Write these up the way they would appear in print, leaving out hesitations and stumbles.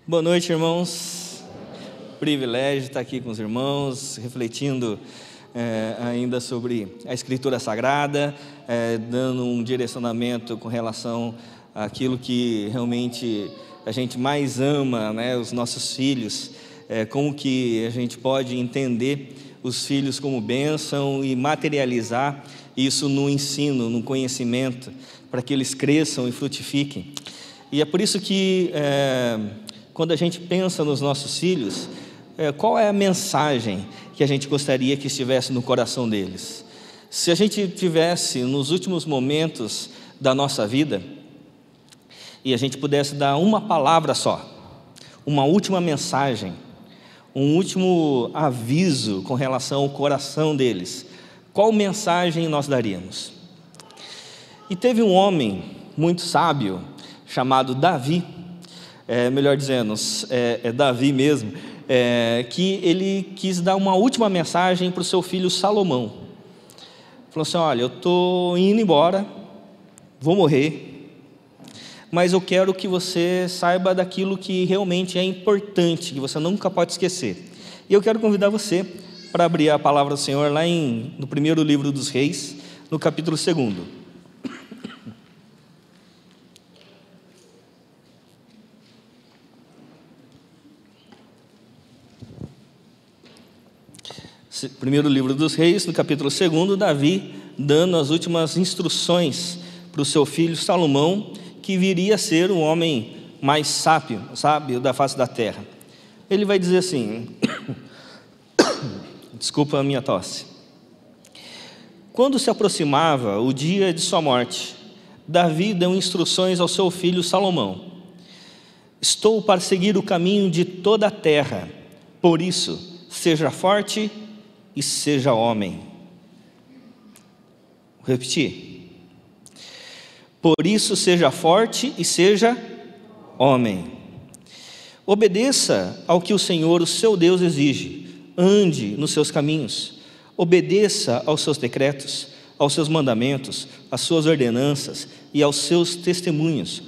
Boa noite, irmãos. Privilégio estar aqui com os irmãos, refletindo ainda sobre a Escritura Sagrada, dando um direcionamento com relação àquilo que realmente a gente mais ama, né, os nossos filhos, como que a gente pode entender os filhos como bênção e materializar isso no ensino, no conhecimento, para que eles cresçam e frutifiquem. E é por isso que quando a gente pensa nos nossos filhos, qual é a mensagem que a gente gostaria que estivesse no coração deles? Se a gente tivesse nos últimos momentos da nossa vida e a gente pudesse dar uma palavra só, uma última mensagem, um último aviso com relação ao coração deles, qual mensagem nós daríamos? E teve um homem muito sábio chamado Davi, melhor dizendo, Davi mesmo, que ele quis dar uma última mensagem para o seu filho Salomão. Falou assim: olha, eu estou indo embora, vou morrer, mas eu quero que você saiba daquilo que realmente é importante, que você nunca pode esquecer. E eu quero convidar você para abrir a palavra do Senhor lá no primeiro livro dos Reis, no capítulo 2. Primeiro livro dos Reis, no capítulo 2, Davi dando as últimas instruções para o seu filho Salomão, que viria a ser o homem mais sábio da face da terra. Ele vai dizer assim, desculpa a minha tosse. Quando se aproximava o dia de sua morte, Davi deu instruções ao seu filho Salomão: estou para seguir o caminho de toda a terra, por isso, seja forte e seja homem. Vou repetir. Por isso seja forte e seja homem. Obedeça ao que o Senhor, o seu Deus, exige. Ande nos seus caminhos. Obedeça aos seus decretos, aos seus mandamentos, às suas ordenanças e aos seus testemunhos,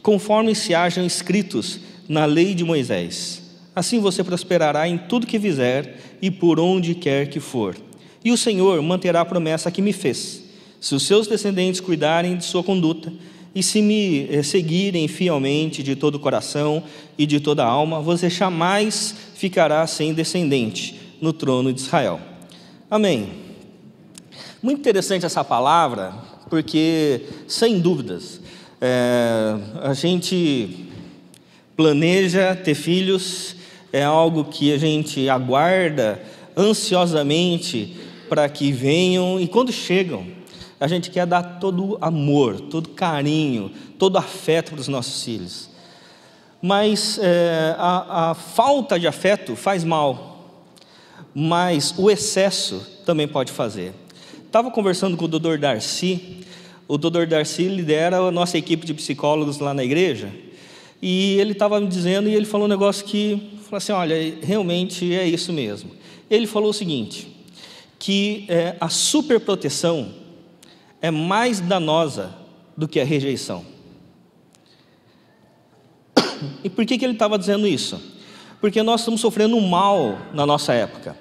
conforme se hajam escritos na lei de Moisés. Assim você prosperará em tudo que fizer e por onde quer que for. E o Senhor manterá a promessa que me fez. Se os seus descendentes cuidarem de sua conduta e se me seguirem fielmente de todo o coração e de toda a alma, você jamais ficará sem descendente no trono de Israel. Amém. Muito interessante essa palavra, porque, sem dúvidas, a gente planeja ter filhos, é algo que a gente aguarda ansiosamente para que venham, e quando chegam, a gente quer dar todo amor, todo carinho, todo afeto para os nossos filhos. Mas a falta de afeto faz mal, mas o excesso também pode fazer. Estava conversando com o Dr. Darcy. O Dr. Darcy lidera a nossa equipe de psicólogos lá na igreja, e ele estava me dizendo, e ele falou um negócio que, falou assim: olha, realmente é isso mesmo. Ele falou o seguinte, que a superproteção é mais danosa do que a rejeição. E por que ele estava dizendo isso? Porque nós estamos sofrendo um mal na nossa época,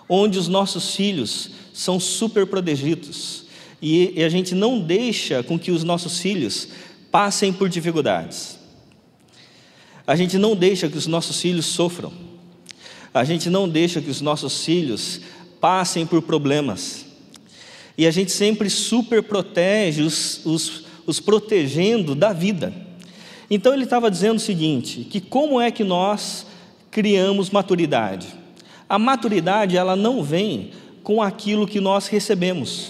onde os nossos filhos são super protegidos, e a gente não deixa com que os nossos filhos passem por dificuldades. A gente não deixa que os nossos filhos sofram. A gente não deixa que os nossos filhos passem por problemas. E a gente sempre super protege os protegendo da vida. Então ele estava dizendo o seguinte, que como é que nós criamos maturidade? A maturidade, ela não vem com aquilo que nós recebemos.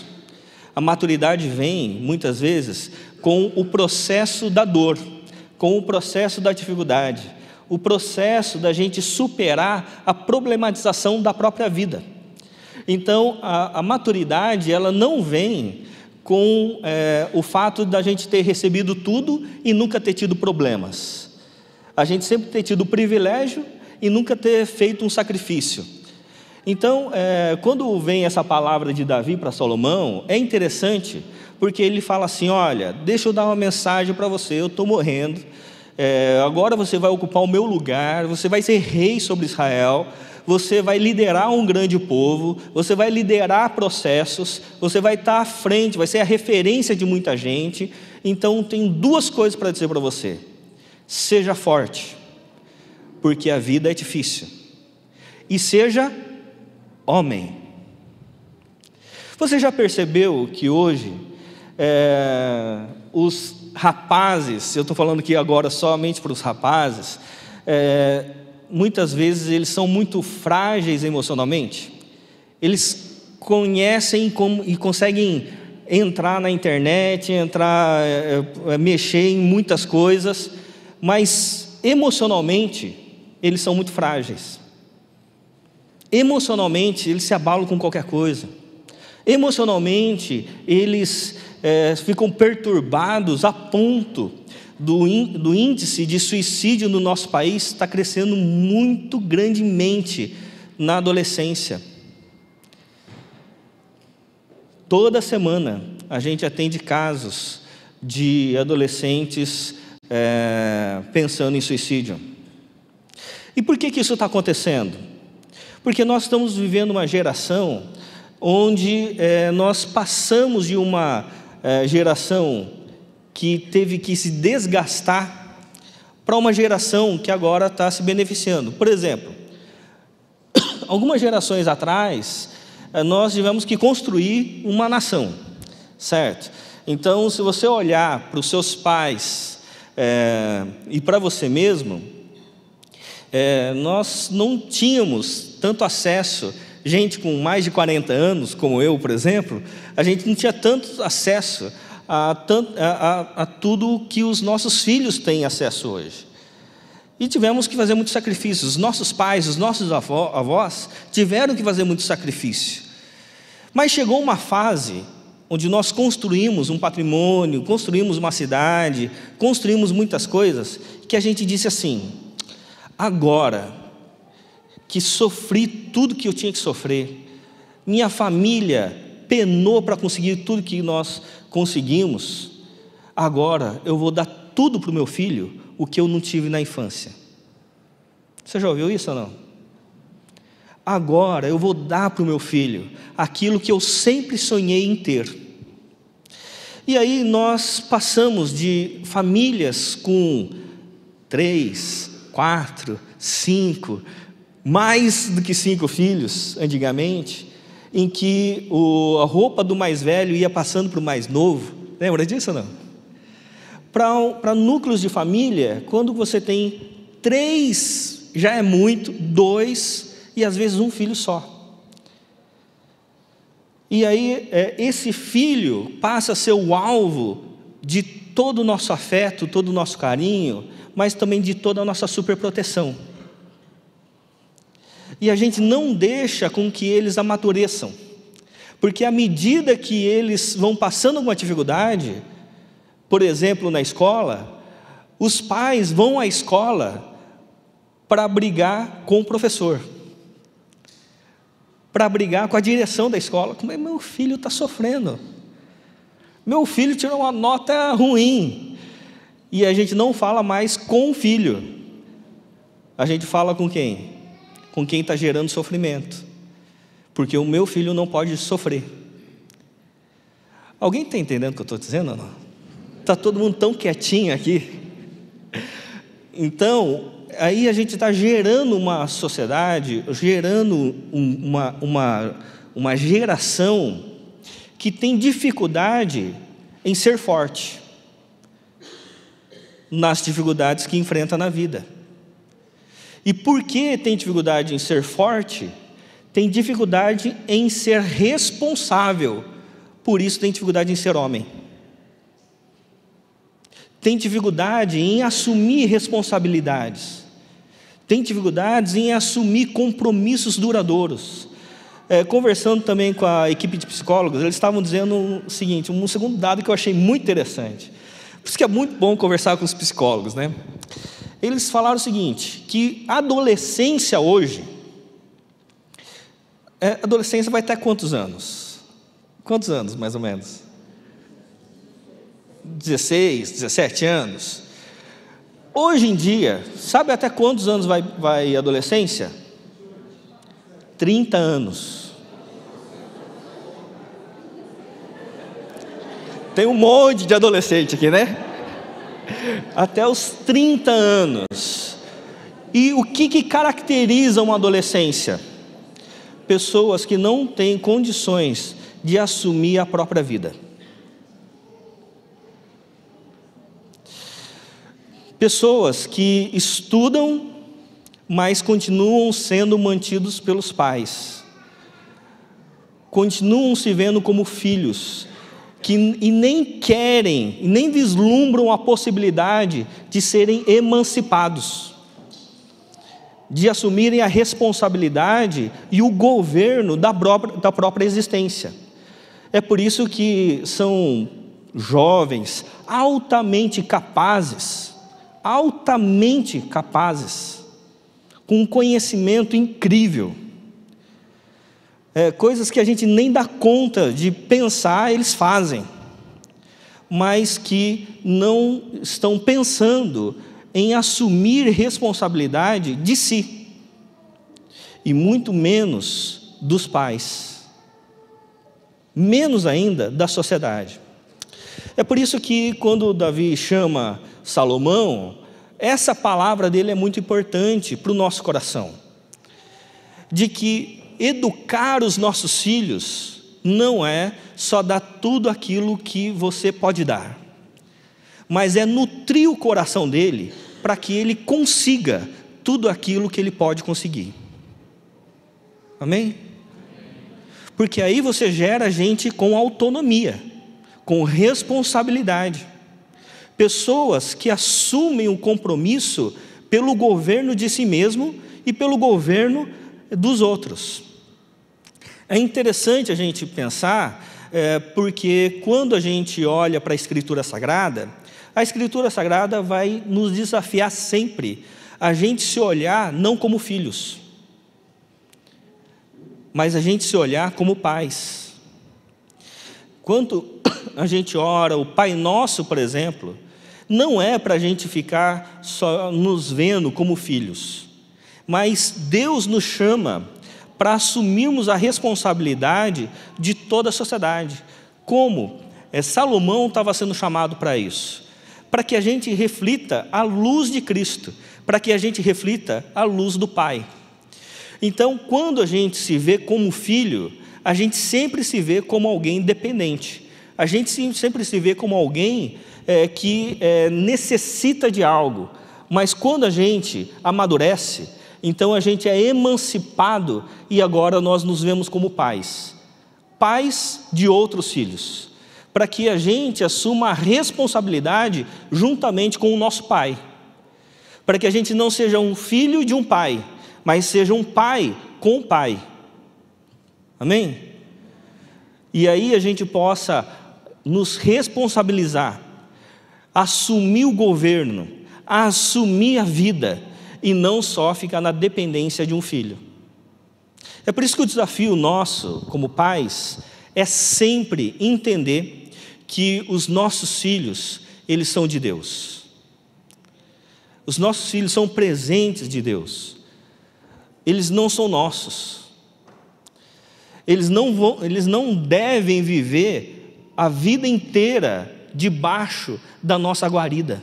A maturidade vem, muitas vezes, com o processo da dor, com o processo da dificuldade, o processo da gente superar a problematização da própria vida. Então, a maturidade, ela não vem com o fato da gente ter recebido tudo e nunca ter tido problemas. A gente sempre ter tido o privilégio e nunca ter feito um sacrifício. Então, quando vem essa palavra de Davi para Salomão, é interessante, porque ele fala assim: olha, deixa eu dar uma mensagem para você, eu estou morrendo, agora você vai ocupar o meu lugar, você vai ser rei sobre Israel, você vai liderar um grande povo, você vai liderar processos, você vai estar à frente, vai ser a referência de muita gente. Então, tenho duas coisas para dizer para você: seja forte, porque a vida é difícil, e seja homem. Você já percebeu que hoje os rapazes, eu estou falando aqui agora somente para os rapazes, muitas vezes eles são muito frágeis emocionalmente? Eles conhecem e conseguem entrar na internet, mexer em muitas coisas, mas emocionalmente eles são muito frágeis. Emocionalmente eles se abalam com qualquer coisa. Emocionalmente eles ficam perturbados a ponto do índice de suicídio no nosso país está crescendo muito grandemente na adolescência. Toda semana a gente atende casos de adolescentes pensando em suicídio. E por que isso está acontecendo? Porque nós estamos vivendo uma geração onde nós passamos de uma geração que teve que se desgastar para uma geração que agora está se beneficiando. Por exemplo, algumas gerações atrás, nós tivemos que construir uma nação, certo? Então, se você olhar para os seus pais e para você mesmo, nós não tínhamos tanto acesso. Gente com mais de 40 anos, como eu, por exemplo, a gente não tinha tanto acesso a tudo que os nossos filhos têm acesso hoje. E tivemos que fazer muitos sacrifícios. Os nossos pais, os nossos avós tiveram que fazer muito sacrifício. Mas chegou uma fase onde nós construímos um patrimônio, construímos uma cidade, construímos muitas coisas, que a gente disse assim: agora que sofri tudo que eu tinha que sofrer, minha família penou para conseguir tudo que nós conseguimos, agora eu vou dar tudo para o meu filho, o que eu não tive na infância. Você já ouviu isso ou não? Agora eu vou dar para o meu filho aquilo que eu sempre sonhei em ter. E aí nós passamos de famílias com 3, 4, 5, mais do que 5 filhos, antigamente, em que a roupa do mais velho ia passando para o mais novo. Lembra disso ou não? Para núcleos de família, quando você tem 3, já é muito, 2 e às vezes um filho só. E aí esse filho passa a ser o alvo de todo o nosso afeto, todo o nosso carinho, mas também de toda a nossa superproteção. E a gente não deixa com que eles amadureçam, porque à medida que eles vão passando alguma dificuldade, por exemplo, na escola, os pais vão à escola para brigar com o professor, para brigar com a direção da escola. Como é, meu filho está sofrendo, meu filho tirou uma nota ruim, e a gente não fala mais com o filho, a gente fala com quem? Com quem está gerando sofrimento, porque o meu filho não pode sofrer. Alguém está entendendo o que eu estou dizendo ou não? Está todo mundo tão quietinho aqui. Então, aí a gente está gerando uma sociedade, gerando uma geração que tem dificuldade em ser forte nas dificuldades que enfrenta na vida. E por que tem dificuldade em ser forte? Tem dificuldade em ser responsável, por isso tem dificuldade em ser homem. Tem dificuldade em assumir responsabilidades, tem dificuldades em assumir compromissos duradouros. Conversando também com a equipe de psicólogos, eles estavam dizendo o seguinte, um segundo dado que eu achei muito interessante. Por isso que é muito bom conversar com os psicólogos, né? Eles falaram o seguinte, que a adolescência hoje, adolescência vai até quantos anos? Quantos anos, mais ou menos? 16, 17 anos. Hoje em dia, sabe até quantos anos vai a adolescência? 30 anos. Tem um monte de adolescente aqui, né? Até os 30 anos. E o que caracteriza uma adolescência? Pessoas que não têm condições de assumir a própria vida. Pessoas que estudam, mas continuam sendo mantidos pelos pais. Continuam se vendo como filhos, e nem querem, e nem vislumbram a possibilidade de serem emancipados, de assumirem a responsabilidade e o governo da própria existência. É por isso que são jovens altamente capazes, com um conhecimento incrível. Coisas que a gente nem dá conta de pensar, eles fazem, mas que não estão pensando em assumir responsabilidade de si, e muito menos dos pais, menos ainda da sociedade. É por isso que quando Davi chama Salomão, essa palavra dele é muito importante para o nosso coração, de que educar os nossos filhos não é só dar tudo aquilo que você pode dar, mas é nutrir o coração dele para que ele consiga tudo aquilo que ele pode conseguir. Amém? Porque aí você gera gente com autonomia, com responsabilidade. Pessoas que assumem o compromisso pelo governo de si mesmo e pelo governo dos outros. É interessante a gente pensar, porque quando a gente olha para a Escritura Sagrada vai nos desafiar sempre a gente se olhar não como filhos, mas a gente se olhar como pais. Quando a gente ora o Pai Nosso, por exemplo, não é para a gente ficar só nos vendo como filhos, mas Deus nos chama para assumirmos a responsabilidade de toda a sociedade. Como? Salomão estava sendo chamado para isso, para que a gente reflita a luz de Cristo, para que a gente reflita a luz do Pai. Então, quando a gente se vê como filho, a gente sempre se vê como alguém dependente, a gente sempre se vê como alguém que necessita de algo, mas quando a gente amadurece, então a gente é emancipado e agora nós nos vemos como pais de outros filhos, para que a gente assuma a responsabilidade juntamente com o nosso pai, para que a gente não seja um filho de um pai, mas seja um pai com o pai. Amém? E aí a gente possa nos responsabilizar, assumir o governo, assumir a vida, e não só ficar na dependência de um filho. É por isso que o desafio nosso, como pais, é sempre entender que os nossos filhos, eles são de Deus. Os nossos filhos são presentes de Deus. Eles não são nossos. Eles não devem viver a vida inteira debaixo da nossa guarida.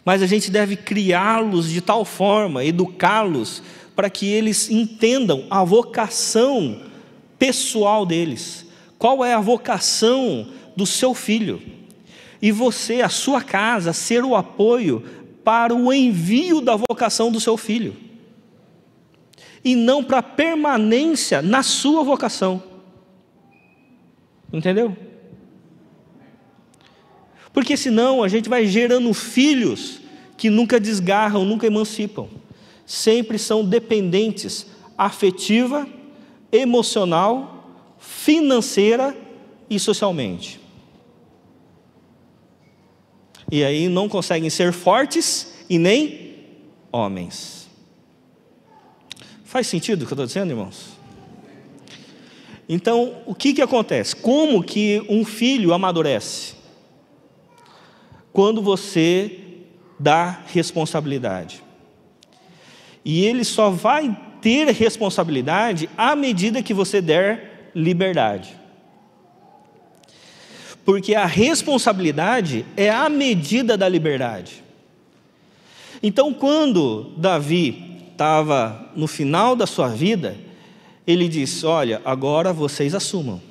Mas a gente deve criá-los de tal forma, educá-los, para que eles entendam a vocação pessoal deles. Qual é a vocação do seu filho? E você, a sua casa, ser o apoio para o envio da vocação do seu filho. E não para a permanência na sua vocação. Entendeu? Porque senão a gente vai gerando filhos que nunca desgarram, nunca emancipam. Sempre são dependentes afetiva, emocional, financeira e socialmente. E aí não conseguem ser fortes e nem homens. Faz sentido o que eu estou dizendo, irmãos? Então, o que acontece? Como que um filho amadurece? Quando você dá responsabilidade. E ele só vai ter responsabilidade à medida que você der liberdade. Porque a responsabilidade é a medida da liberdade. Então, quando Davi estava no final da sua vida, ele disse: olha, agora vocês assumam,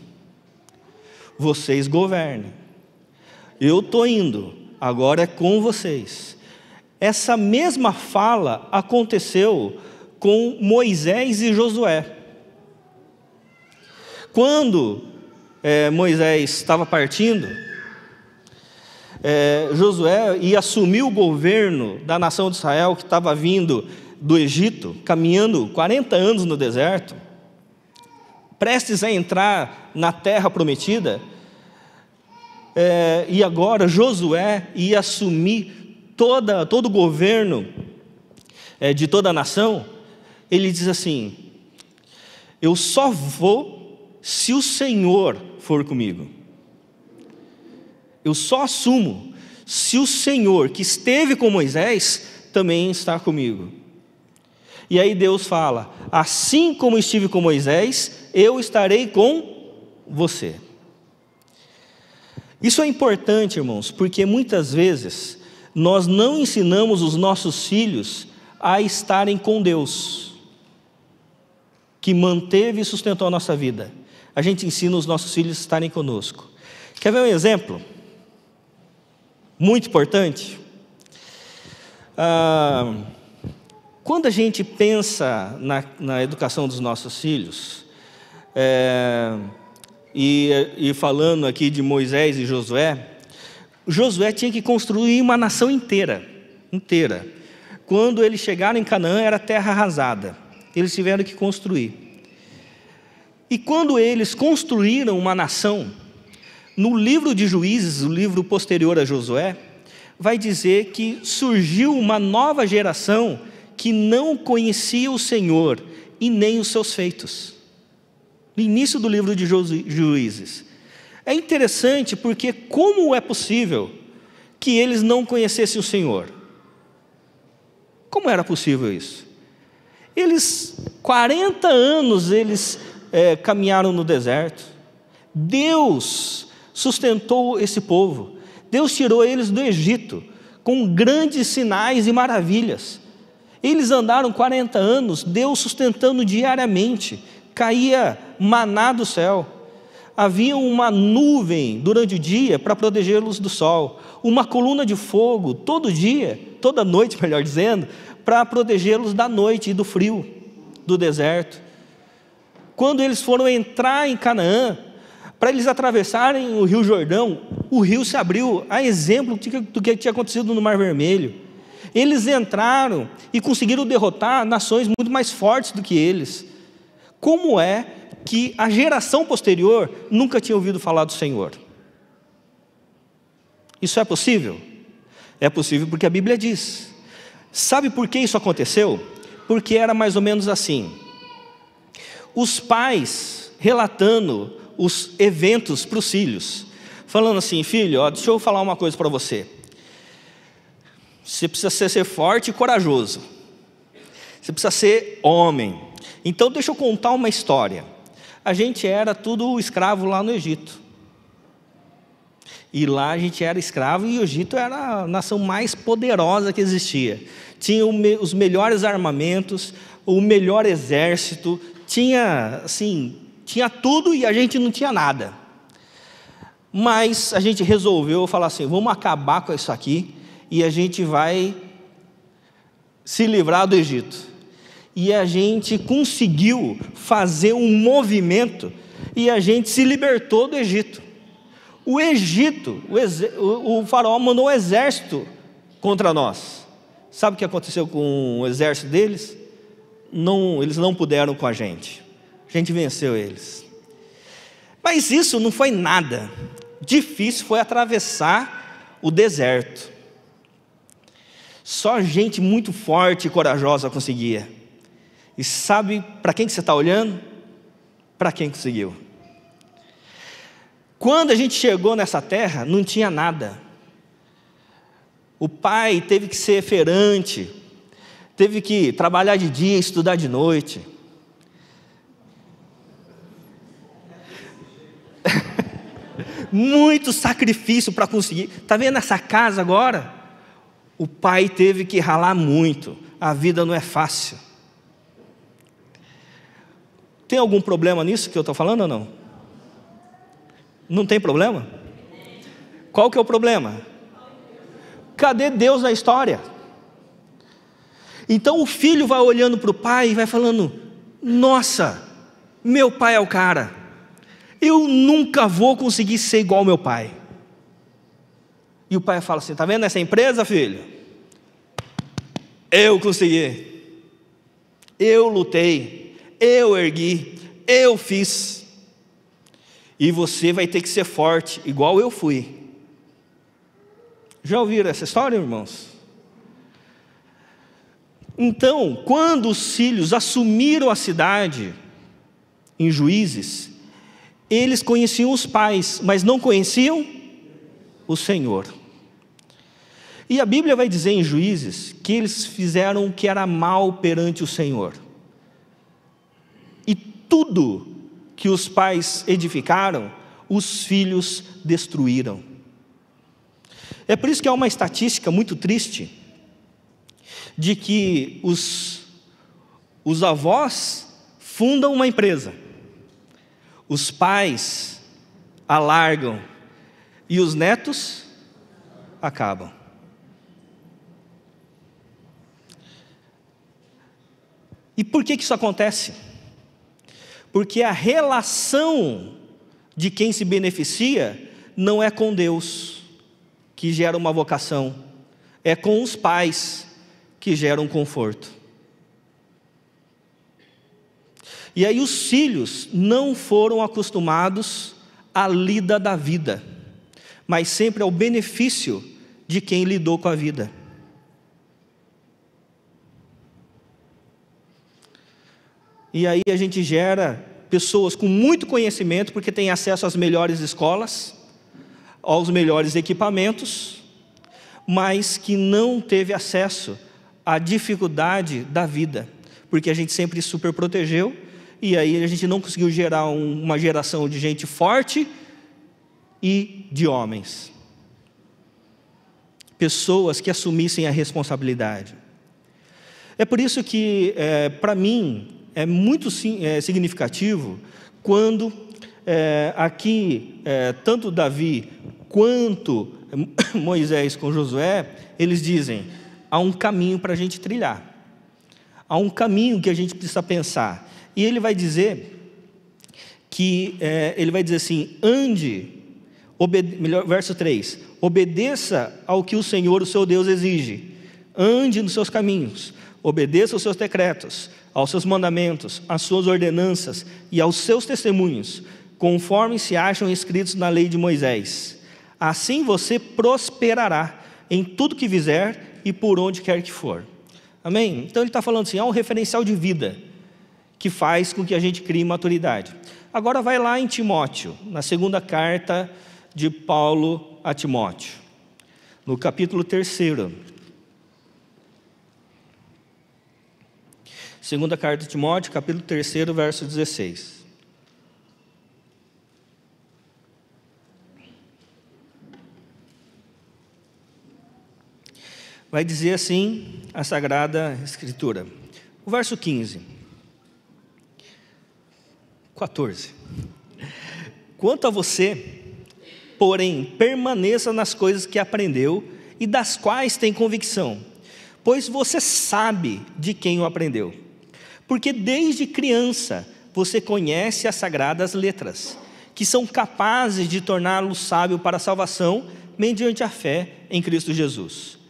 vocês governem, eu estou indo, agora é com vocês. Essa mesma fala aconteceu com Moisés e Josué. Quando Moisés estava partindo, Josué ia assumir o governo da nação de Israel, que estava vindo do Egito, caminhando 40 anos no deserto, prestes a entrar na terra prometida, e agora Josué ia assumir todo o governo de toda a nação. Ele diz assim: eu só vou se o Senhor for comigo. Eu só assumo se o Senhor que esteve com Moisés também está comigo. E aí Deus fala: assim como estive com Moisés, eu estarei com você. Isso é importante, irmãos, porque muitas vezes nós não ensinamos os nossos filhos a estarem com Deus, que manteve e sustentou a nossa vida. A gente ensina os nossos filhos a estarem conosco. Quer ver um exemplo? Muito importante. Quando a gente pensa na educação dos nossos filhos, e falando aqui de Moisés e Josué tinha que construir uma nação inteira. Quando eles chegaram em Canaã, era terra arrasada. Eles tiveram que construir. E quando eles construíram uma nação, no livro de Juízes, o livro posterior a Josué, vai dizer que surgiu uma nova geração que não conhecia o Senhor e nem os seus feitos. No início do livro de Juízes. É interessante porque como é possível que eles não conhecessem o Senhor? Como era possível isso? 40 anos eles caminharam no deserto. Deus sustentou esse povo. Deus tirou eles do Egito com grandes sinais e maravilhas. Eles andaram 40 anos, Deus sustentando diariamente. Caía maná do céu. Havia uma nuvem durante o dia para protegê-los do sol. Uma coluna de fogo todo dia, toda noite, melhor dizendo, para protegê-los da noite e do frio do deserto. Quando eles foram entrar em Canaã, para eles atravessarem o Rio Jordão, o rio se abriu, a exemplo do que tinha acontecido no Mar Vermelho. Eles entraram e conseguiram derrotar nações muito mais fortes do que eles. Como é que a geração posterior nunca tinha ouvido falar do Senhor? Isso é possível? É possível porque a Bíblia diz. Sabe por que isso aconteceu? Porque era mais ou menos assim. Os pais relatando os eventos para os filhos, falando assim: filho, deixa eu falar uma coisa para você. Você precisa ser forte e corajoso. Você precisa ser homem. Então deixa eu contar uma história. A gente era tudo escravo lá no Egito. E lá a gente era escravo e o Egito era a nação mais poderosa que existia. Tinha os melhores armamentos, o melhor exército, tinha tudo e a gente não tinha nada. Mas a gente resolveu falar assim: vamos acabar com isso aqui e a gente vai se livrar do Egito. E a gente conseguiu fazer um movimento e a gente se libertou do Egito. O Egito, o faraó mandou um exército contra nós. Sabe o que aconteceu com o exército deles? Eles não puderam com a gente venceu eles. Mas isso não foi nada. Difícil foi atravessar o deserto. Só gente muito forte e corajosa conseguia. E sabe para quem que você está olhando? Para quem conseguiu. Quando a gente chegou nessa terra, não tinha nada. O pai teve que ser feirante, teve que trabalhar de dia e estudar de noite. Muito sacrifício para conseguir. Está vendo essa casa agora? O pai teve que ralar muito. A vida não é fácil. Tem algum problema nisso que eu estou falando ou não? Não tem problema? Qual que é o problema? Cadê Deus na história? Então o filho vai olhando para o pai e vai falando: nossa, meu pai é o cara. Eu nunca vou conseguir ser igual ao meu pai. E o pai fala assim: está vendo essa empresa, filho? Eu consegui. Eu lutei. Eu ergui. Eu fiz. E você vai ter que ser forte, igual eu fui. Já ouviram essa história, irmãos? Então, quando os filhos assumiram a cidade, em Juízes, eles conheciam os pais, mas não conheciam o Senhor. E a Bíblia vai dizer em Juízes que eles fizeram o que era mal perante o Senhor. E tudo que os pais edificaram, os filhos destruíram. É por isso que há uma estatística muito triste, de que os avós fundam uma empresa, os pais alargam e os netos acabam. E por que isso acontece? Porque a relação de quem se beneficia não é com Deus, que gera uma vocação, é com os pais, que geram conforto. E aí os filhos não foram acostumados à lida da vida, mas sempre ao benefício de quem lidou com a vida. E aí a gente gera pessoas com muito conhecimento, porque tem acesso às melhores escolas, aos melhores equipamentos, mas que não teve acesso à dificuldade da vida, porque a gente sempre super protegeu, e aí a gente não conseguiu gerar uma geração de gente forte e de homens. Pessoas que assumissem a responsabilidade. É por isso que, para mim, é muito significativo quando aqui, tanto Davi quanto Moisés com Josué, eles dizem: há um caminho para a gente trilhar, há um caminho que a gente precisa pensar. E ele vai dizer que, ele vai dizer assim: verso 3, obedeça ao que o Senhor, o seu Deus, exige, ande nos seus caminhos, obedeça aos seus decretos, aos seus mandamentos, às suas ordenanças e aos seus testemunhos, conforme se acham escritos na lei de Moisés. Assim você prosperará em tudo que fizer e por onde quer que for. Amém? Então ele está falando assim, há um referencial de vida que faz com que a gente crie maturidade. Agora vai lá em Timóteo, na segunda carta de Paulo a Timóteo, no capítulo 3. Segunda carta de Timóteo, capítulo 3, verso 16. Vai dizer assim a Sagrada Escritura. O verso 14. Quanto a você, porém, permaneça nas coisas que aprendeu e das quais tem convicção, pois você sabe de quem o aprendeu. Porque desde criança você conhece as sagradas letras, que são capazes de torná-lo sábio para a salvação, mediante a fé em Cristo Jesus.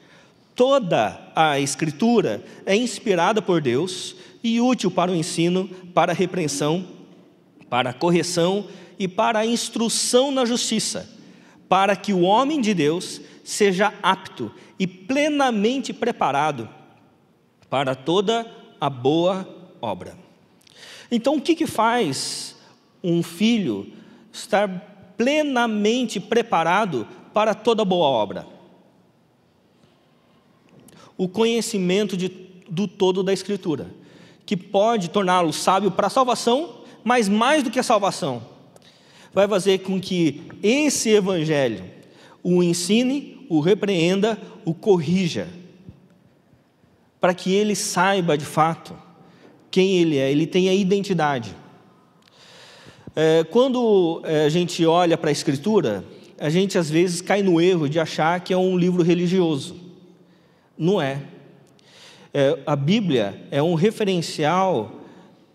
Toda a Escritura é inspirada por Deus e útil para o ensino, para a repreensão, para a correção e para a instrução na justiça, para que o homem de Deus seja apto e plenamente preparado para toda a boa obra. Então, o que faz um filho estar plenamente preparado para toda boa obra? o conhecimento do todo da Escritura, que pode torná-lo sábio para a salvação, mas mais do que a salvação, vai fazer com que esse Evangelho o ensine, o repreenda, o corrija, para que ele saiba de fato quem ele é, ele tenha identidade. Quando a gente olha para a Escritura, a gente às vezes cai no erro de achar que é um livro religioso. Não é. A Bíblia é um referencial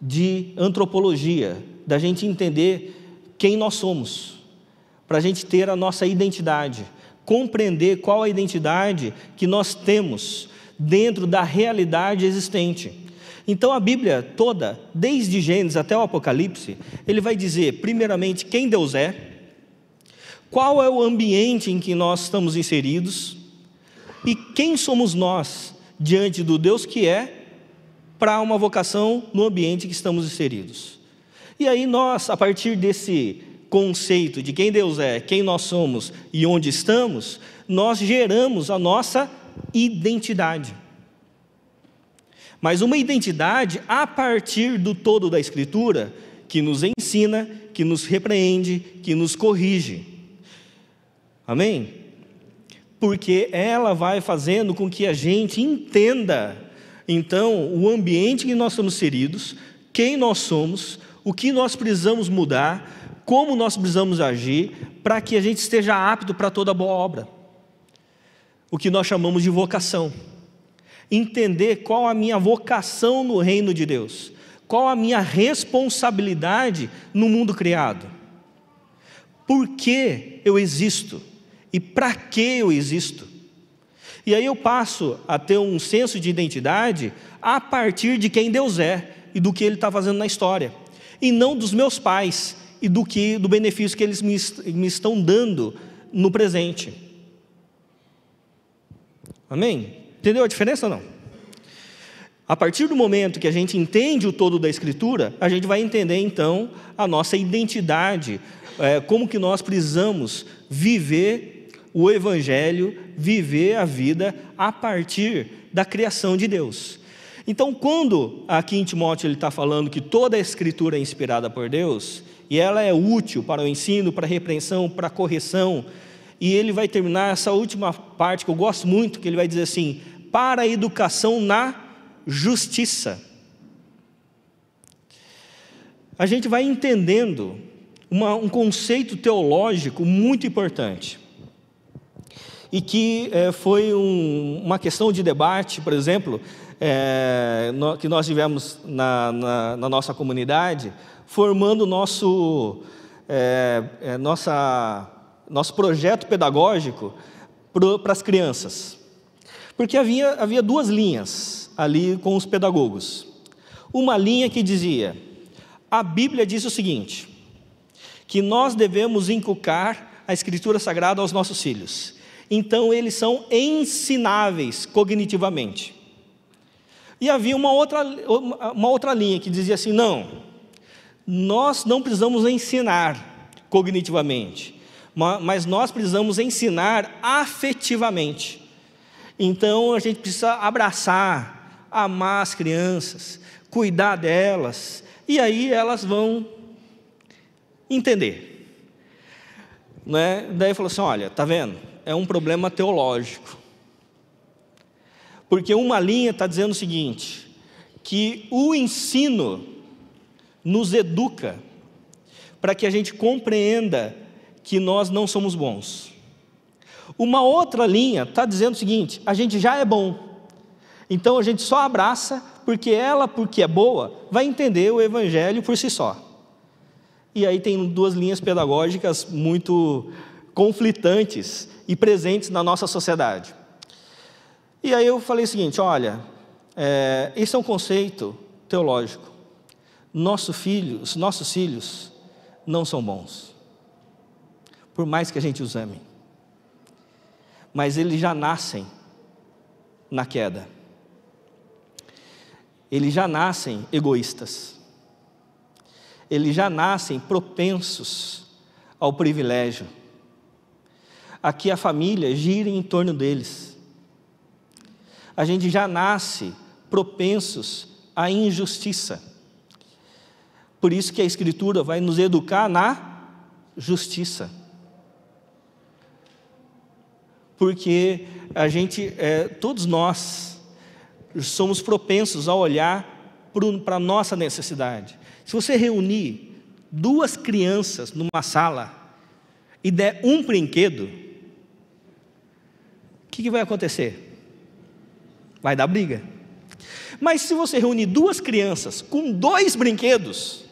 de antropologia, da gente entender quem nós somos, para a gente ter a nossa identidade, compreender qual a identidade que nós temos dentro da realidade existente. Então a Bíblia toda, desde Gênesis até o Apocalipse, ele vai dizer primeiramente quem Deus é, qual é o ambiente em que nós estamos inseridos e quem somos nós diante do Deus que é, para uma vocação no ambiente que estamos inseridos. E aí nós, a partir desse conceito de quem Deus é, quem nós somos e onde estamos, nós geramos a nossa identidade. Mas uma identidade a partir do todo da Escritura, que nos ensina, que nos repreende, que nos corrige. Amém? Porque ela vai fazendo com que a gente entenda, então, o ambiente em que nós estamos inseridos, quem nós somos, o que nós precisamos mudar, como nós precisamos agir, para que a gente esteja apto para toda boa obra. O que nós chamamos de vocação. Entender qual a minha vocação no reino de Deus, qual a minha responsabilidade no mundo criado. Por que eu existo? E para que eu existo? E aí eu passo a ter um senso de identidade a partir de quem Deus é e do que Ele está fazendo na história, e não dos meus pais e do benefício que eles me estão dando no presente. Amém? Entendeu a diferença ou não? A partir do momento que a gente entende o todo da Escritura, a gente vai entender então a nossa identidade, como que nós precisamos viver o Evangelho, viver a vida a partir da criação de Deus. Então, quando aqui em Timóteo ele está falando que toda a Escritura é inspirada por Deus, e ela é útil para o ensino, para a repreensão, para a correção, e ele vai terminar essa última parte que eu gosto muito, que ele vai dizer assim, para a educação na justiça. A gente vai entendendo um conceito teológico muito importante, e que foi uma questão de debate, por exemplo, que nós tivemos na nossa comunidade, formando nosso projeto pedagógico para as crianças. Porque havia duas linhas ali com os pedagogos. Uma linha que dizia, a Bíblia diz o seguinte, que nós devemos inculcar a Escritura Sagrada aos nossos filhos. Então eles são ensináveis cognitivamente. E havia uma outra linha que dizia assim, não, nós não precisamos ensinar cognitivamente, mas nós precisamos ensinar afetivamente. Então a gente precisa abraçar, amar as crianças, cuidar delas, e aí elas vão entender. Né? Daí falou assim, olha, tá vendo? É um problema teológico. Porque uma linha está dizendo o seguinte, que o ensino nos educa para que a gente compreenda que nós não somos bons. Uma outra linha está dizendo o seguinte, a gente já é bom, então a gente só abraça, porque ela, porque é boa, vai entender o Evangelho por si só. E aí tem duas linhas pedagógicas muito conflitantes e presentes na nossa sociedade. E aí eu falei o seguinte, olha, esse é um conceito teológico. Nossos filhos não são bons, por mais que a gente os ame. Mas eles já nascem na queda. Eles já nascem egoístas. Eles já nascem propensos ao privilégio. Aqui a família gira em torno deles. a gente já nasce propensos à injustiça. Por isso que a Escritura vai nos educar na justiça. Porque todos nós somos propensos a olhar para a nossa necessidade. Se você reunir 2 crianças numa sala e der um brinquedo, o que vai acontecer? Vai dar briga. Mas se você reunir 2 crianças com 2 brinquedos,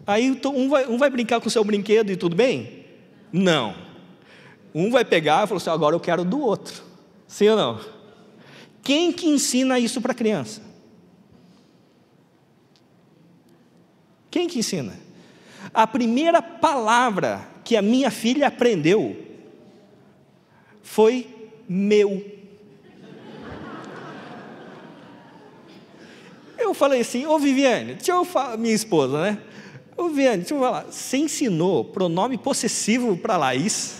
aí um vai brincar com o seu brinquedo e tudo bem? Não. Um vai pegar e falar assim, agora eu quero do outro. Sim ou não? Quem que ensina isso para a criança? Quem que ensina? A primeira palavra que a minha filha aprendeu foi meu. Eu falei assim, ô Viviane, deixa eu falar, minha esposa, né? Ô Viviane, deixa eu falar, você ensinou pronome possessivo para Laís?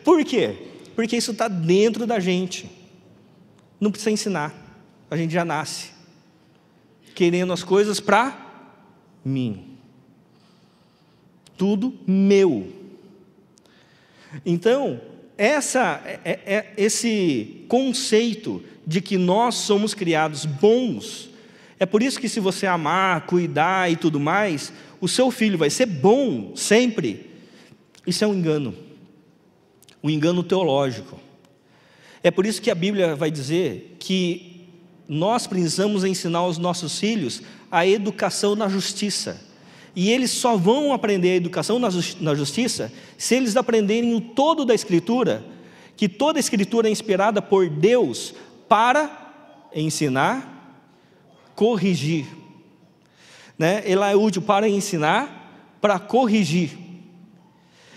Por quê? Porque isso está dentro da gente. Não precisa ensinar. A gente já nasce querendo as coisas para mim. Tudo meu. Então, esse conceito de que nós somos criados bons, é por isso que se você amar, cuidar e tudo mais, o seu filho vai ser bom sempre. Isso é um engano teológico. É por isso que a Bíblia vai dizer que nós precisamos ensinar aos nossos filhos a educação na justiça. E eles só vão aprender a educação na justiça se eles aprenderem o todo da Escritura, que toda a Escritura é inspirada por Deus para ensinar, corrigir. Ela é útil para ensinar, para corrigir.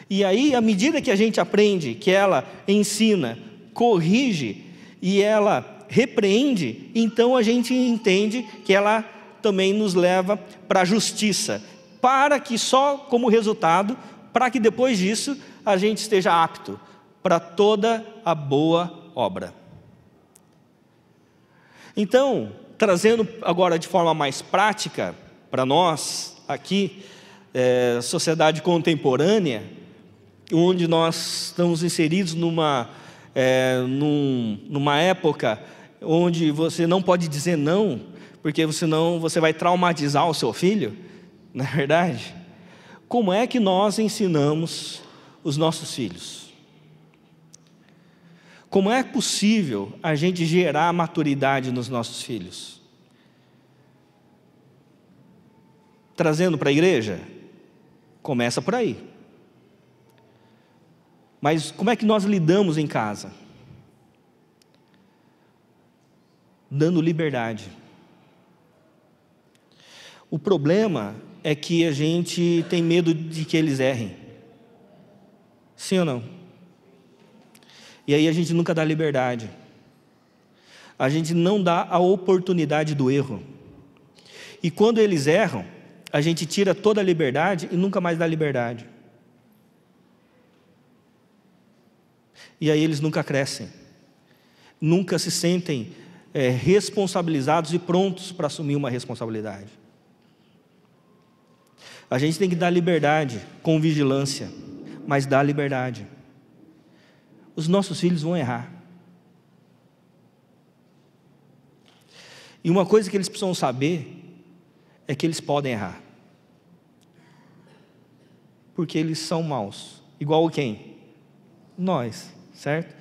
E aí, à medida que a gente aprende que ela ensina, corrige e ela repreende, então a gente entende que ela também nos leva para a justiça, para que só como resultado, para que depois disso a gente esteja apto para toda a boa obra. Então, trazendo agora de forma mais prática para nós aqui, sociedade contemporânea, onde nós estamos inseridos numa época onde você não pode dizer não, porque senão você vai traumatizar o seu filho, não é verdade? Como é que nós ensinamos os nossos filhos? Como é possível a gente gerar maturidade nos nossos filhos? Trazendo para a igreja? Começa por aí. Mas como é que nós lidamos em casa? Dando liberdade. O problema é que a gente tem medo de que eles errem. Sim ou não? E aí a gente nunca dá liberdade. A gente não dá a oportunidade do erro. E quando eles erram, a gente tira toda a liberdade e nunca mais dá liberdade. E aí eles nunca crescem, nunca se sentem responsabilizados e prontos para assumir uma responsabilidade. A gente tem que dar liberdade com vigilância, mas dar liberdade. Os nossos filhos vão errar. E uma coisa que eles precisam saber é que eles podem errar. Porque eles são maus. Igual quem? Nós. Certo?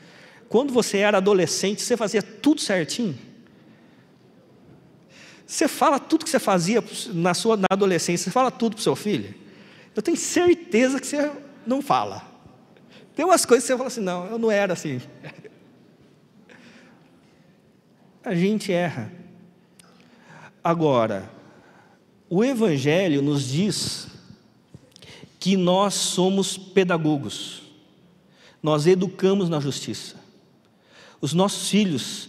Quando você era adolescente, você fazia tudo certinho? Você fala tudo que você fazia na adolescência, você fala tudo para o seu filho? Eu tenho certeza que você não fala. Tem umas coisas que você fala assim, não, eu não era assim. A gente erra. Agora, o Evangelho nos diz que nós somos pedagogos. Nós educamos na justiça. Os nossos filhos,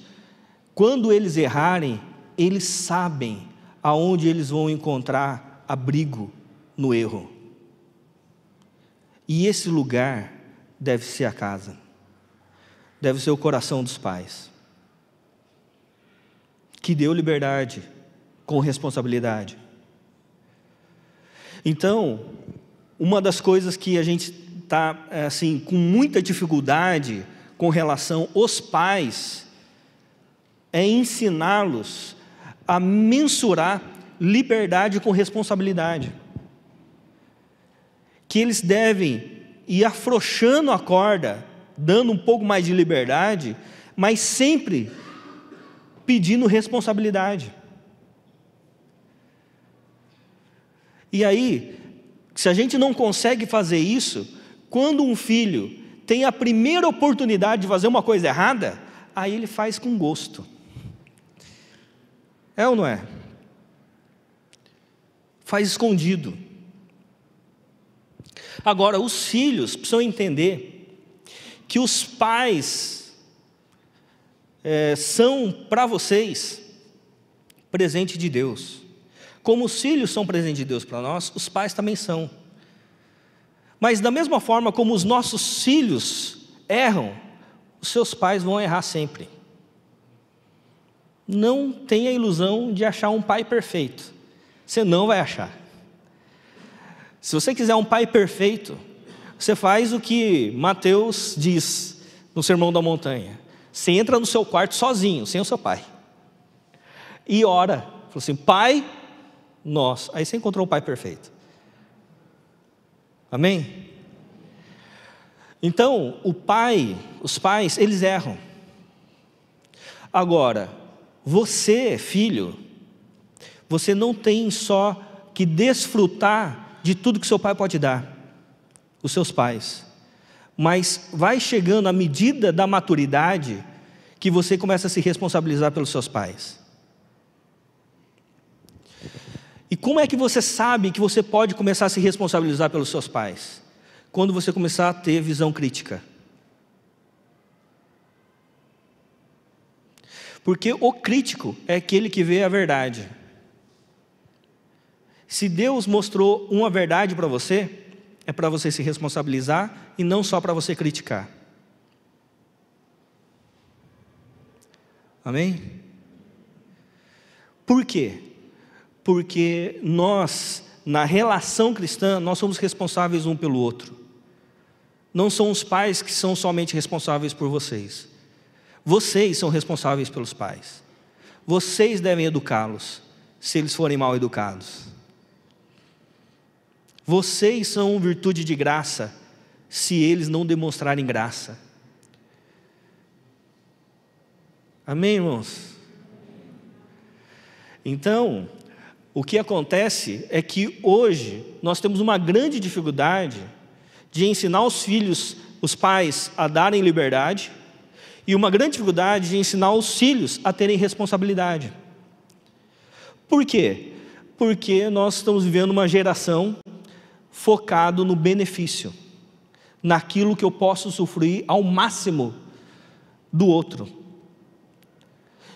quando eles errarem, eles sabem aonde eles vão encontrar abrigo no erro. E esse lugar deve ser a casa, deve ser o coração dos pais, que deu liberdade com responsabilidade. Então, uma das coisas que a gente está assim, com muita dificuldade com relação aos pais, é ensiná-los a mensurar liberdade com responsabilidade. Que eles devem ir afrouxando a corda, dando um pouco mais de liberdade, mas sempre pedindo responsabilidade. E aí, se a gente não consegue fazer isso, quando um filho tem a primeira oportunidade de fazer uma coisa errada, aí ele faz com gosto. É ou não é? Faz escondido. Agora, os filhos precisam entender que os pais são para vocês presente de Deus. Como os filhos são presente de Deus para nós, os pais também são. Mas da mesma forma como os nossos filhos erram, os seus pais vão errar sempre. Não tenha a ilusão de achar um pai perfeito. Você não vai achar. Se você quiser um pai perfeito, você faz o que Mateus diz no Sermão da Montanha. Você entra no seu quarto sozinho, sem o seu pai. E ora. Fala assim, Pai nosso. Aí você encontrou um pai perfeito. Amém? Então, os pais, eles erram. Agora, você, filho, você não tem só que desfrutar de tudo que seu pai pode dar, os seus pais, mas vai chegando a medida da maturidade que você começa a se responsabilizar pelos seus pais. E como é que você sabe que você pode começar a se responsabilizar pelos seus pais? Quando você começar a ter visão crítica. Porque o crítico é aquele que vê a verdade. Se Deus mostrou uma verdade para você, é para você se responsabilizar e não só para você criticar. Amém? Por quê? Porque nós, na relação cristã, nós somos responsáveis um pelo outro. Não são os pais que são somente responsáveis por vocês. Vocês são responsáveis pelos pais. Vocês devem educá-los, se eles forem mal educados. Vocês são virtude de graça, se eles não demonstrarem graça. Amém, irmãos? Então, o que acontece é que hoje nós temos uma grande dificuldade de ensinar os filhos, os pais, a darem liberdade, e uma grande dificuldade de ensinar os filhos a terem responsabilidade. Por quê? Porque nós estamos vivendo uma geração focado no benefício, naquilo que eu posso usufruir ao máximo do outro.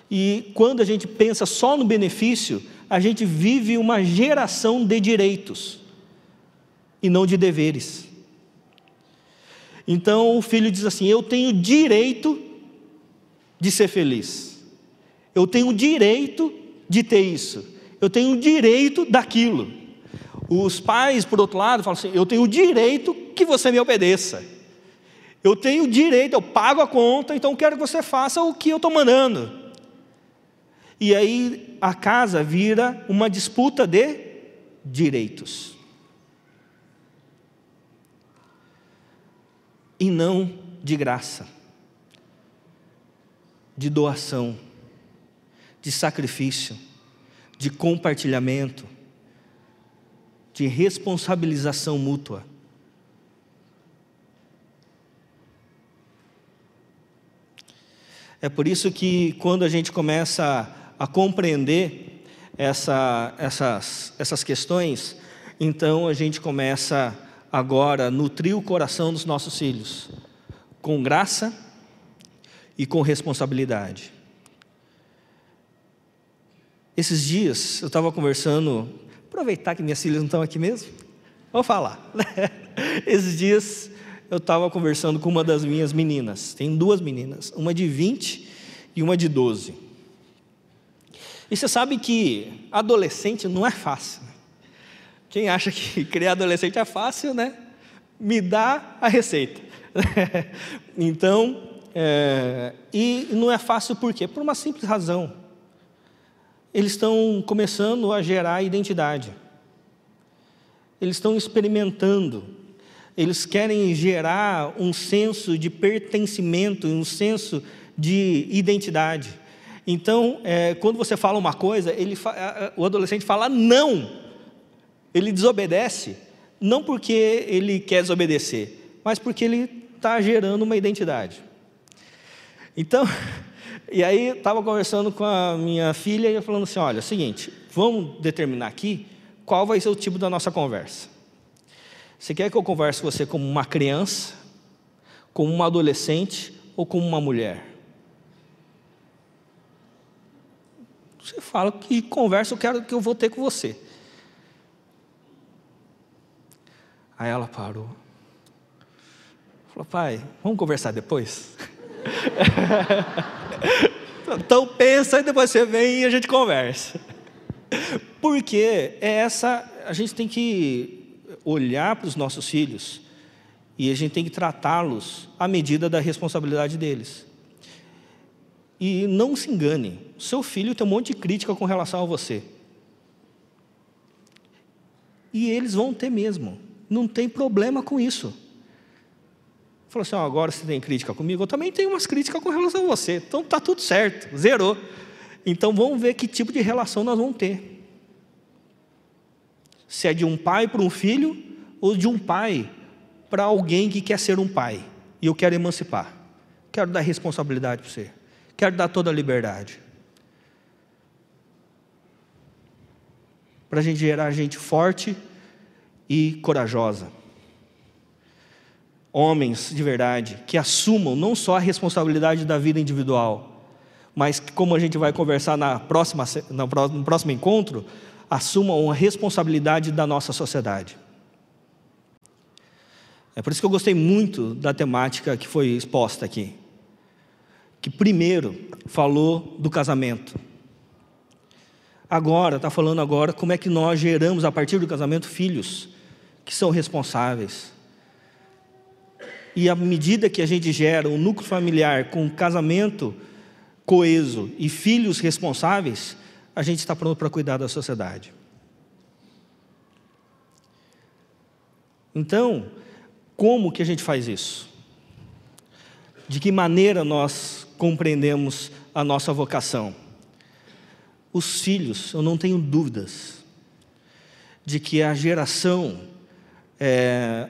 E quando a gente pensa só no benefício, a gente vive uma geração de direitos e não de deveres. Então o filho diz assim, eu tenho direito de ser feliz, eu tenho direito de ter isso, eu tenho direito daquilo. Os pais, por outro lado, falam assim, eu tenho direito que você me obedeça, eu tenho direito, eu pago a conta, então quero que você faça o que eu estou mandando. E aí a casa vira uma disputa de direitos. E não de graça, de doação, de sacrifício, de compartilhamento, de responsabilização mútua. É por isso que quando a gente começa a compreender essas questões, então a gente começa agora a nutrir o coração dos nossos filhos, com graça e com responsabilidade. Esses dias eu estava conversando, aproveitar que minhas filhas não estão aqui mesmo, vou falar. Esses dias eu estava conversando com uma das minhas meninas. Tem duas meninas, uma de 20 e uma de 12. E você sabe que adolescente não é fácil. Quem acha que criar adolescente é fácil, né? Me dá a receita. Então, e não é fácil por quê? Por uma simples razão. Eles estão começando a gerar identidade. Eles estão experimentando. Eles querem gerar um senso de pertencimento, um senso de identidade. Então, quando você fala uma coisa, o adolescente fala não. Ele desobedece, não porque ele quer desobedecer, mas porque ele está gerando uma identidade. Então, e aí estava conversando com a minha filha e eu falando assim, olha, é o seguinte, vamos determinar aqui qual vai ser o tipo da nossa conversa. Você quer que eu converse com você como uma criança, como uma adolescente ou como uma mulher? Você fala que conversa eu quero que eu vou ter com você. Aí ela parou. Falou, pai, vamos conversar depois? Então pensa e depois você vem e a gente conversa. Porque a gente tem que olhar para os nossos filhos e a gente tem que tratá-los à medida da responsabilidade deles. E não se engane, seu filho tem um monte de crítica com relação a você. E eles vão ter mesmo, não tem problema com isso. Falou assim, agora você tem crítica comigo, eu também tenho umas críticas com relação a você, então está tudo certo, zerou. Então vamos ver que tipo de relação nós vamos ter. Se é de um pai para um filho, ou de um pai para alguém que quer ser um pai. E eu quero emancipar, quero dar responsabilidade para você. Quero dar toda a liberdade. Para a gente gerar gente forte e corajosa. Homens de verdade, que assumam não só a responsabilidade da vida individual, mas que, como a gente vai conversar no próximo encontro, assumam a responsabilidade da nossa sociedade. É por isso que eu gostei muito da temática que foi exposta aqui. Que primeiro falou do casamento. Agora, está falando agora como é que nós geramos a partir do casamento filhos que são responsáveis. E à medida que a gente gera um núcleo familiar com um casamento coeso e filhos responsáveis, a gente está pronto para cuidar da sociedade. Então, como que a gente faz isso? De que maneira nós compreendemos a nossa vocação? Os filhos, eu não tenho dúvidas de que a geração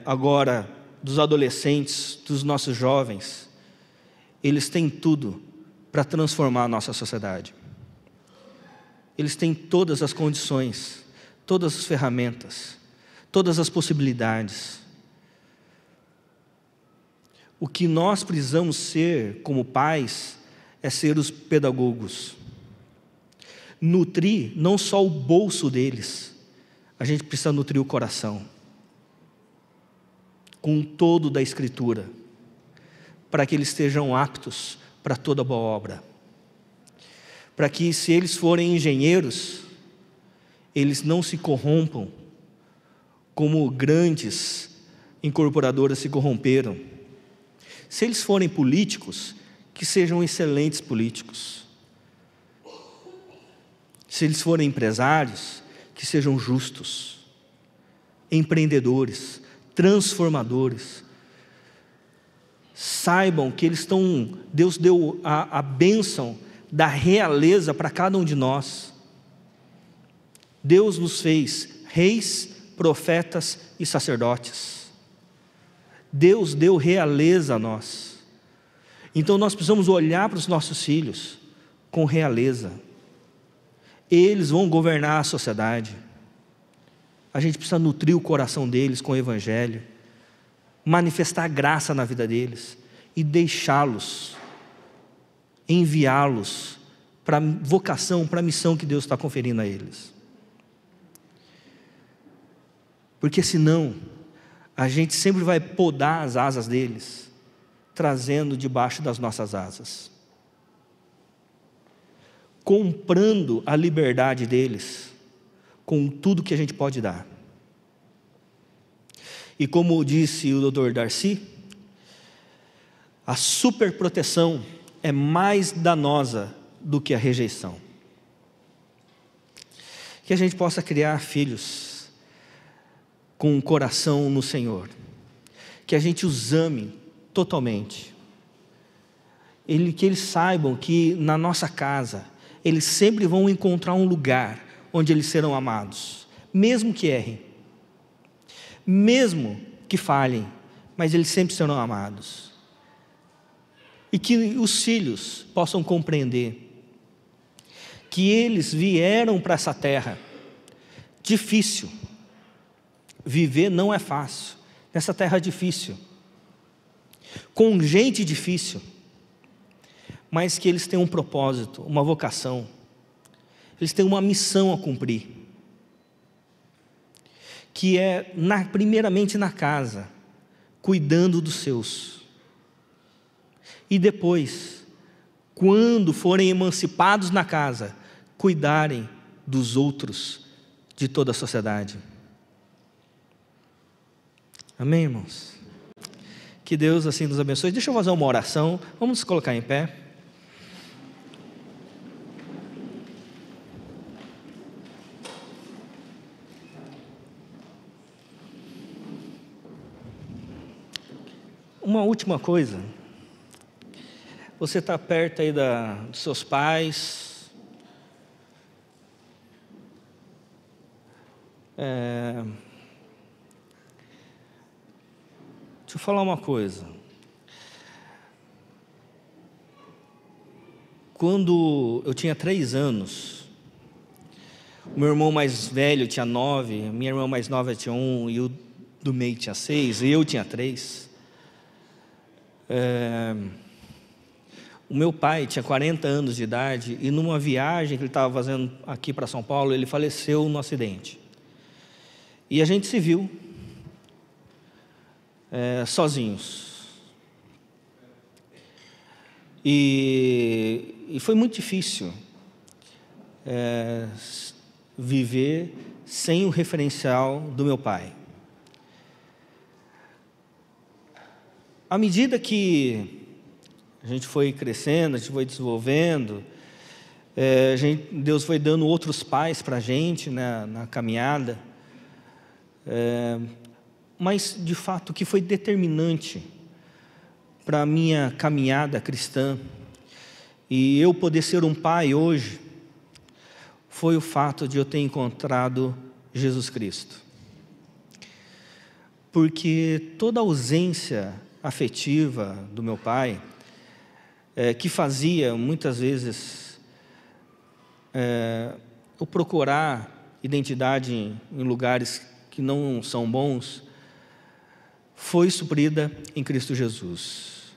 agora dos adolescentes, dos nossos jovens, eles têm tudo para transformar a nossa sociedade. Eles têm todas as condições, todas as ferramentas, todas as possibilidades. O que nós precisamos ser como pais é ser os pedagogos. Nutrir não só o bolso deles, a gente precisa nutrir o coração. Com todo da Escritura, para que eles estejam aptos para toda boa obra. Para que, se eles forem engenheiros, eles não se corrompam como grandes incorporadoras se corromperam. Se eles forem políticos, que sejam excelentes políticos. Se eles forem empresários, que sejam justos, empreendedores, transformadores. Saibam que Deus deu a bênção da realeza para cada um de nós. Deus nos fez reis, profetas e sacerdotes. Deus deu realeza a nós. Então nós precisamos olhar para os nossos filhos com realeza. Eles vão governar a sociedade. A gente precisa nutrir o coração deles com o Evangelho, manifestar graça na vida deles e deixá-los, enviá-los para a vocação, para a missão que Deus está conferindo a eles. Porque senão a gente sempre vai podar as asas deles, trazendo debaixo das nossas asas, comprando a liberdade deles com tudo que a gente pode dar. E como disse o Dr. Darcy, a superproteção é mais danosa do que a rejeição. Que a gente possa criar filhos com um coração no Senhor, que a gente os ame totalmente, que eles saibam que na nossa casa eles sempre vão encontrar um lugar onde eles serão amados, mesmo que errem, mesmo que falhem, mas eles sempre serão amados. E que os filhos possam compreender que eles vieram para essa terra difícil. Viver não é fácil, nessa terra difícil, com gente difícil, mas que eles têm um propósito, uma vocação, eles têm uma missão a cumprir, que é primeiramente na casa, cuidando dos seus, e depois, quando forem emancipados na casa, cuidarem dos outros, de toda a sociedade. Amém, irmãos? Que Deus assim nos abençoe. Deixa eu fazer uma oração. Vamos nos colocar em pé. Uma última coisa. Você está perto aí dos seus pais. Deixa eu falar uma coisa. Quando eu tinha 3 anos, o meu irmão mais velho tinha 9, minha irmã mais nova tinha 1, e o do meio tinha 6, e eu tinha 3. O meu pai tinha 40 anos de idade, e numa viagem que ele estava fazendo aqui para São Paulo, ele faleceu no acidente. E a gente se viu sozinhos. E foi muito difícil viver sem o referencial do meu pai. À medida que a gente foi crescendo, a gente foi desenvolvendo, Deus foi dando outros pais para a gente, né, na caminhada. Mas, de fato, o que foi determinante para a minha caminhada cristã e eu poder ser um pai hoje, foi o fato de eu ter encontrado Jesus Cristo. Porque toda a ausência afetiva do meu pai, que fazia, muitas vezes, eu procurar identidade em lugares que não são bons, foi suprida em Cristo Jesus.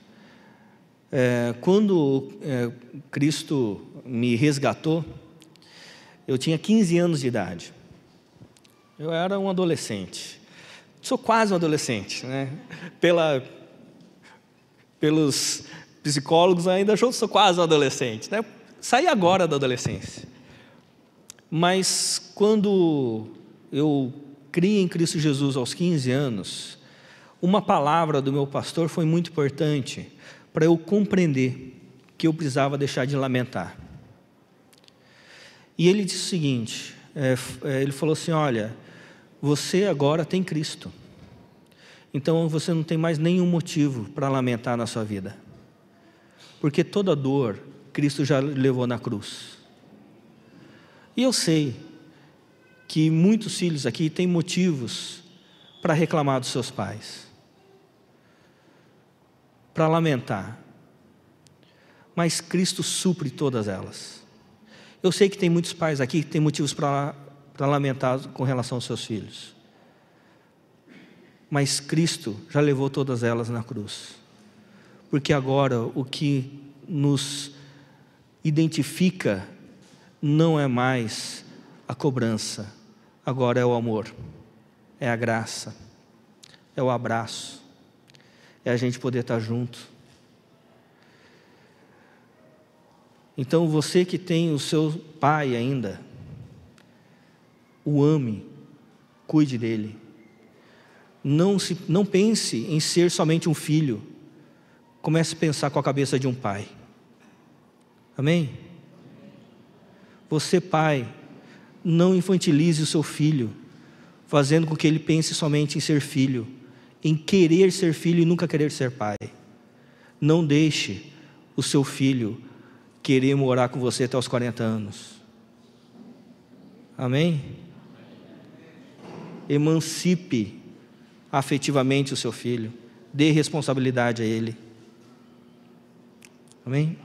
Quando Cristo me resgatou, eu tinha 15 anos de idade. Eu era um adolescente. Sou quase um adolescente, né? Pelos psicólogos ainda sou quase um adolescente, né? Saí agora da adolescência. Mas quando eu criei em Cristo Jesus aos 15 anos, uma palavra do meu pastor foi muito importante para eu compreender que eu precisava deixar de lamentar. E ele disse o seguinte, ele falou assim, olha, você agora tem Cristo, então você não tem mais nenhum motivo para lamentar na sua vida, porque toda dor Cristo já levou na cruz. E eu sei que muitos filhos aqui têm motivos para reclamar dos seus pais, para lamentar, mas Cristo supre todas elas. Eu sei que tem muitos pais aqui que têm motivos para lamentar com relação aos seus filhos, mas Cristo já levou todas elas na cruz, porque agora o que nos identifica não é mais a cobrança, agora é o amor, é a graça, é o abraço, é a gente poder estar junto. Então você que tem o seu pai ainda, o ame, cuide dele. Não pense em ser somente um filho, comece a pensar com a cabeça de um pai. Amém? Você, pai, não infantilize o seu filho, fazendo com que ele pense somente em ser filho, em querer ser filho e nunca querer ser pai. Não deixe o seu filho querer morar com você até os 40 anos. Amém? Emancipe afetivamente o seu filho, dê responsabilidade a ele. Amém?